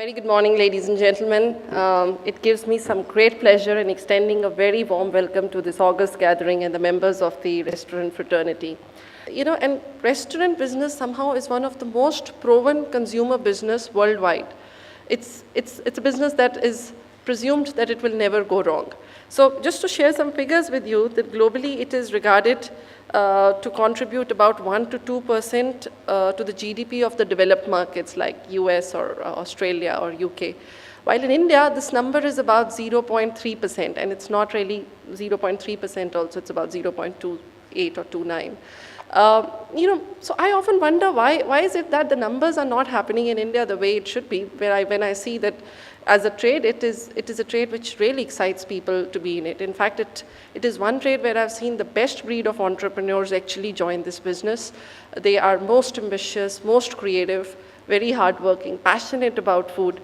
Very good morning, ladies and gentlemen. It gives me some great pleasure in extending a very warm welcome to this august gathering and the members of the restaurant fraternity. And restaurant business somehow is one of the most proven consumer business worldwide. It's a business that is presumed that it will never go wrong. So just to share some figures with you, that globally it is regarded to contribute about 1 to 2% to the GDP of the developed markets like US or Australia or UK. While in India, this number is about 0.3%, and it's not really 0.3% also, it's about 0.28 or 29. So I often wonder why is it that the numbers are not happening in India the way it should be, when I see that as a trade, it is a trade which really excites people to be in it. In fact, it is one trade where I've seen the best breed of entrepreneurs actually join this business. They are most ambitious, most creative, very hardworking, passionate about food.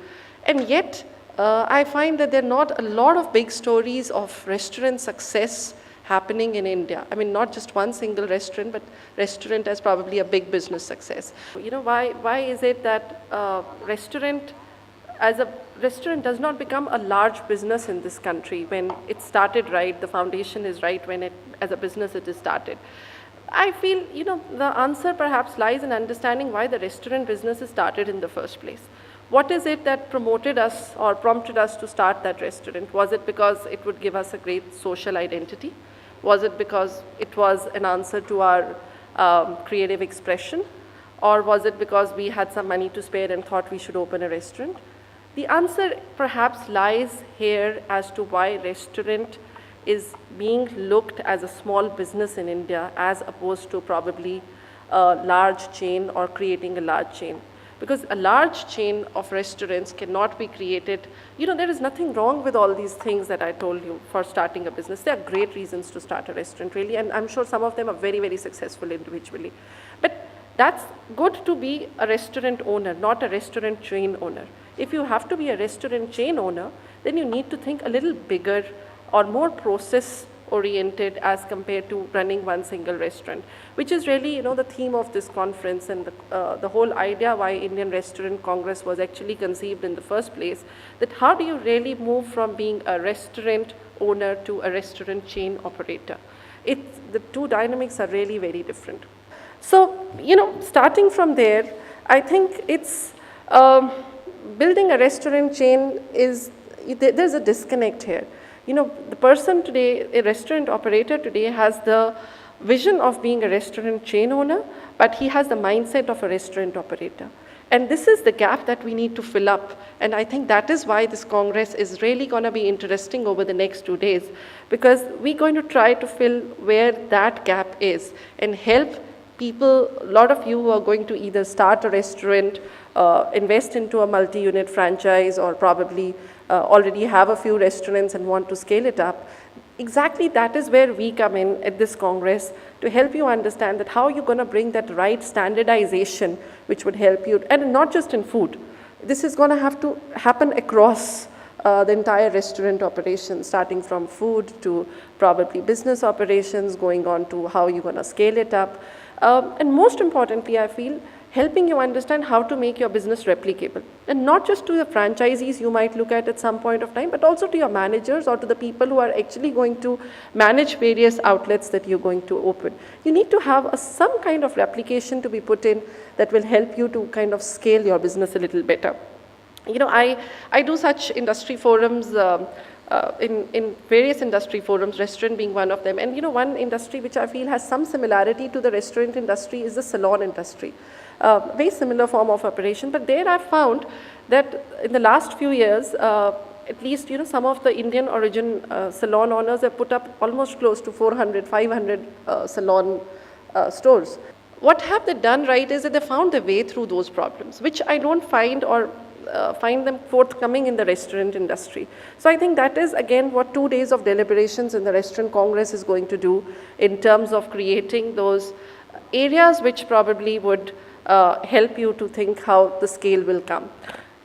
And yet, I find that there are not a lot of big stories of restaurant success happening in India. I mean, not just one single restaurant, but restaurant as probably a big business success. Why is it that restaurant does not become a large business in this country when it started right, the foundation is right when as a business it is started? I feel, the answer perhaps lies in understanding why the restaurant business is started in the first place. What is it that promoted us or prompted us to start that restaurant? Was it because it would give us a great social identity? Was it because it was an answer to our creative expression? Or was it because we had some money to spare and thought we should open a restaurant? The answer perhaps lies here as to why restaurant is being looked as a small business in India as opposed to probably a large chain or creating a large chain. Because a large chain of restaurants cannot be created. There is nothing wrong with all these things that I told you for starting a business. There are great reasons to start a restaurant, really, and I'm sure some of them are very, very successful individually. But that's good to be a restaurant owner, not a restaurant chain owner. If you have to be a restaurant chain owner, then you need to think a little bigger or more process-oriented as compared to running one single restaurant, which is really, the theme of this conference and the whole idea why Indian Restaurant Congress was actually conceived in the first place, that how do you really move from being a restaurant owner to a restaurant chain operator? The two dynamics are really very different. So, starting from there, I think it's building a restaurant chain there's a disconnect here. The person today, a restaurant operator today, has the vision of being a restaurant chain owner, but he has the mindset of a restaurant operator. And this is the gap that we need to fill up. And I think that is why this Congress is really going to be interesting over the next 2 days, because we're going to try to fill where that gap is and help people, a lot of you who are going to either start a restaurant, invest into a multi-unit franchise, or probably already have a few restaurants and want to scale it up. Exactly that is where we come in at this Congress to help you understand that how you're going to bring that right standardization which would help you, and not just in food. This is going to have to happen across the entire restaurant operation, starting from food to probably business operations, going on to how you're going to scale it up. And most importantly, I feel, helping you understand how to make your business replicable. And not just to the franchisees you might look at some point of time, but also to your managers or to the people who are actually going to manage various outlets that you're going to open. You need to have some kind of replication to be put in that will help you to kind of scale your business a little better. I do such industry forums in various industry forums, restaurant being one of them. And one industry which I feel has some similarity to the restaurant industry is the salon industry. Very similar form of operation, but there I found that in the last few years, at least some of the Indian origin salon owners have put up almost close to 400, 500 salon stores. What have they done right is that they found their way through those problems, which I don't find find them forthcoming in the restaurant industry. So I think that is again what 2 days of deliberations in the Restaurant Congress is going to do in terms of creating those areas which probably would help you to think how the scale will come.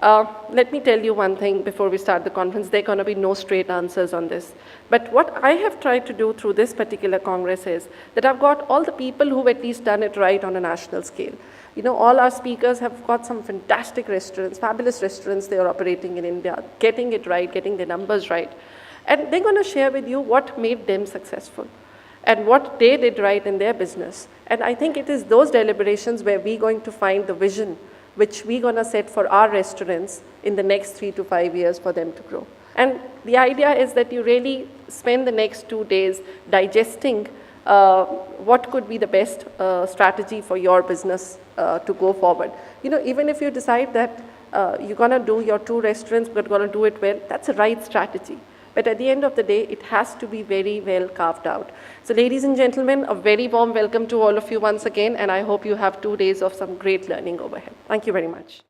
Let me tell you one thing before we start the conference. There are going to be no straight answers on this. But what I have tried to do through this particular Congress is that I've got all the people who've at least done it right on a national scale. You know, all our speakers have got some fantastic restaurants, fabulous restaurants they are operating in India, getting it right, getting the numbers right. And they're going to share with you what made them successful and what they did right in their business. And I think it is those deliberations where we're going to find the vision which we're going to set for our restaurants in the next 3 to 5 years for them to grow. And the idea is that you really spend the next 2 days digesting what could be the best strategy for your business to go forward. You know, even if you decide that you're going to do your 2 restaurants but going to do it well, that's the right strategy. But at the end of the day, it has to be very well carved out. So ladies and gentlemen, a very warm welcome to all of you once again, and I hope you have 2 days of some great learning over here. Thank you very much.